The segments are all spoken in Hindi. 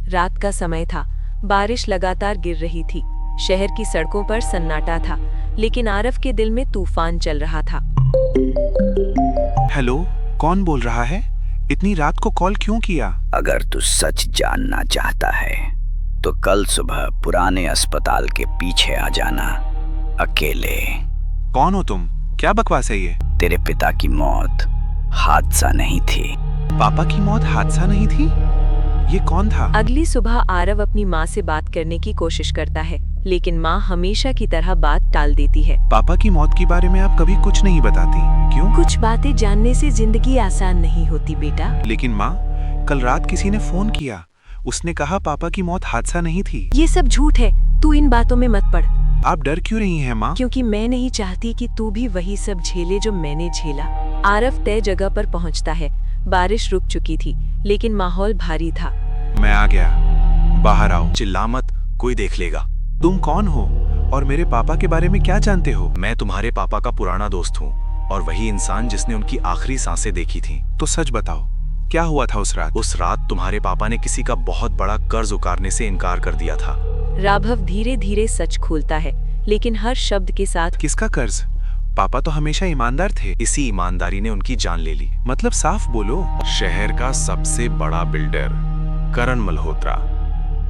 रात का समय था। बारिश लगातार गिर रही थी। शहर की सड़कों पर सन्नाटा था, लेकिन आरव के दिल में तूफान चल रहा था। हेलो, कौन बोल रहा है? इतनी रात को कॉल क्यों किया? अगर तू सच जानना चाहता है तो कल सुबह पुराने अस्पताल के पीछे आ जाना, अकेले। कौन हो तुम? क्या बकवास है ये? तेरे पिता की मौत हादसा नहीं थी। पापा की मौत हादसा नहीं थी? ये कौन था? अगली सुबह आरव अपनी माँ से बात करने की कोशिश करता है, लेकिन माँ हमेशा की तरह बात टाल देती है। पापा की मौत के बारे में आप कभी कुछ नहीं बताती, क्यों? कुछ बातें जानने से जिंदगी आसान नहीं होती बेटा। लेकिन माँ, कल रात किसी ने फोन किया। उसने कहा पापा की मौत हादसा नहीं थी। ये सब झूठ है, तू इन बातों में मत पड़। आप डर क्यों रही हैं माँ? क्योंकि मैं नहीं चाहती कि तू भी वही सब झेले जो मैंने झेला। आरव तय जगह पर पहुंचता है। बारिश रुक चुकी थी, लेकिन माहौल भारी था। मैं आ गया, बाहर आओ। चिल्ला मत, कोई देख लेगा। तुम कौन हो और मेरे पापा के बारे में क्या जानते हो? मैं तुम्हारे पापा का पुराना दोस्त हूँ और वही इंसान जिसने उनकी आखिरी सांसें देखी थी। तो सच बताओ, क्या हुआ था उस रात? उस रात तुम्हारे पापा ने किसी का बहुत बड़ा कर्ज उतारने से इनकार कर दिया था। राघव धीरे धीरे सच खोलता है, लेकिन हर शब्द के साथ। किसका कर्ज? पापा तो हमेशा ईमानदार थे। इसी ईमानदारी ने उनकी जान ले ली। मतलब साफ बोलो। शहर का सबसे बड़ा बिल्डर करण मल्होत्रा,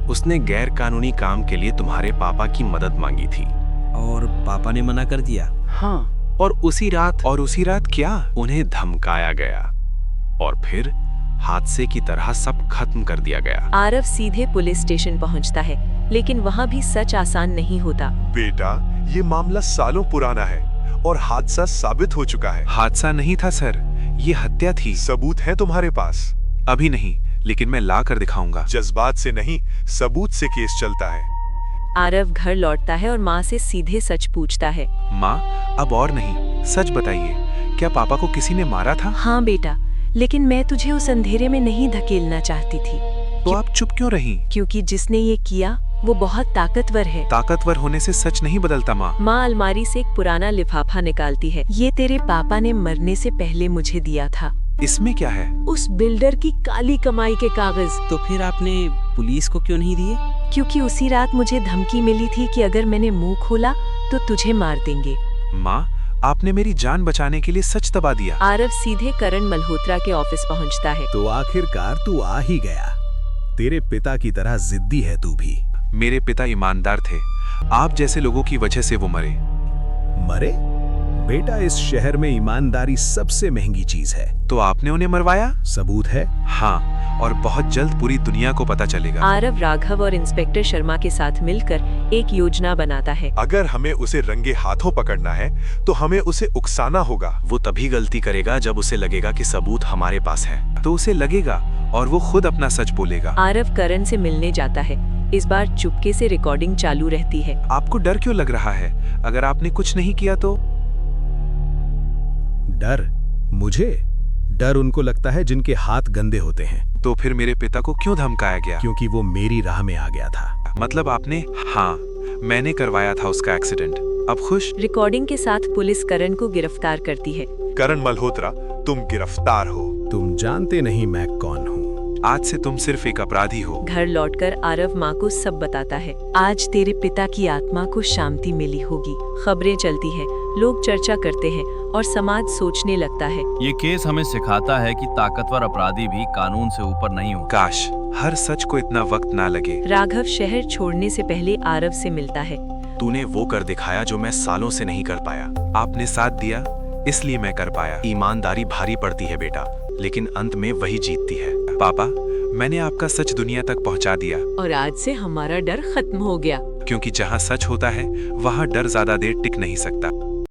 उसने गैर कानूनी काम के लिए तुम्हारे पापा की मदद मांगी थी और पापा ने मना कर दिया। हाँ, और उसी रात क्या? उन्हें धमकाया गया और फिर हादसे की तरह सब खत्म कर दिया गया। आरव सीधे पुलिस स्टेशन पहुंचता है, लेकिन वहां भी सच आसान नहीं होता। बेटा, ये मामला सालों पुराना है और हादसा साबित हो चुका है। हादसा नहीं था सर, ये हत्या थी। सबूत है तुम्हारे पास? अभी नहीं, लेकिन मैं ला कर दिखाऊंगा। जज्बात से नहीं, सबूत से केस चलता है। आरव घर लौटता है और माँ से सीधे सच पूछता है। माँ, अब और नहीं, सच बताइए, क्या पापा को किसी ने मारा था? हाँ बेटा, लेकिन मैं तुझे उस अंधेरे में नहीं धकेलना चाहती थी। तो आप चुप क्यों रहीं? क्योंकि जिसने ये किया वो बहुत ताकतवर है। ताकतवर होने से सच नहीं बदलता माँ। माँ अलमारी से एक पुराना लिफाफा निकालती है। ये तेरे पापा ने मरने से पहले मुझे दिया था। इसमें क्या है? उस बिल्डर की काली कमाई के कागज। तो फिर आपने पुलिस को क्यों नहीं दिए? क्योंकि उसी रात मुझे धमकी मिली थी कि अगर मैंने मुंह खोला तो तुझे मार देंगे। माँ, आपने मेरी जान बचाने के लिए सच दबा दिया। आरव सीधे करण मल्होत्रा के ऑफिस पहुंचता है। तो आखिरकार तू आ ही गया। तेरे पिता की तरह जिद्दी है तू भी। मेरे पिता ईमानदार थे, आप जैसे लोगों की वजह से वो मरे। मरे? बेटा, इस शहर में ईमानदारी सबसे महंगी चीज है। तो आपने उन्हें मरवाया? सबूत है? हाँ, और बहुत जल्द पूरी दुनिया को पता चलेगा। आरव राघव और इंस्पेक्टर शर्मा के साथ मिलकर एक योजना बनाता है। अगर हमें उसे रंगे हाथों पकड़ना है तो हमें उसे उकसाना होगा। वो तभी गलती करेगा जब उसे लगेगा कि सबूत हमारे पास है। तो उसे लगेगा और वो खुद अपना सच बोलेगा। आरव करण से मिलने जाता है। इस बार चुपके से रिकॉर्डिंग चालू रहती है। आपको डर क्यों लग रहा है? अगर आपने कुछ नहीं किया तो? डर? मुझे डर उनको लगता है जिनके हाथ गंदे होते हैं। तो फिर मेरे पिता को क्यों धमकाया गया? क्योंकि वो मेरी राह में आ गया था। मतलब आपने? हाँ, मैंने करवाया था उसका एक्सीडेंट। अब खुश? रिकॉर्डिंग के साथ पुलिस करण को गिरफ्तार करती है। करण मल्होत्रा, तुम गिरफ्तार हो। तुम जानते नहीं मैं कौन हूँ। आज से तुम सिर्फ एक अपराधी हो। घर लौटकर आरव माँ को सब बताता है। आज तेरे पिता की आत्मा को शांति मिली होगी। खबरें चलती हैं, लोग चर्चा करते हैं और समाज सोचने लगता है। ये केस हमें सिखाता है कि ताकतवर अपराधी भी कानून से ऊपर नहीं हो। काश हर सच को इतना वक्त ना लगे। राघव शहर छोड़ने से पहले आरव से मिलता है। तूने वो कर दिखाया जो मैं सालों से नहीं कर पाया। आपने साथ दिया, इसलिए मैं कर पाया। ईमानदारी भारी पड़ती है बेटा, लेकिन अंत में वही जीतती है। पापा, मैंने आपका सच दुनिया तक पहुंचा दिया। और आज से हमारा डर खत्म हो गया। क्योंकि जहां सच होता है वहां डर ज्यादा देर टिक नहीं सकता।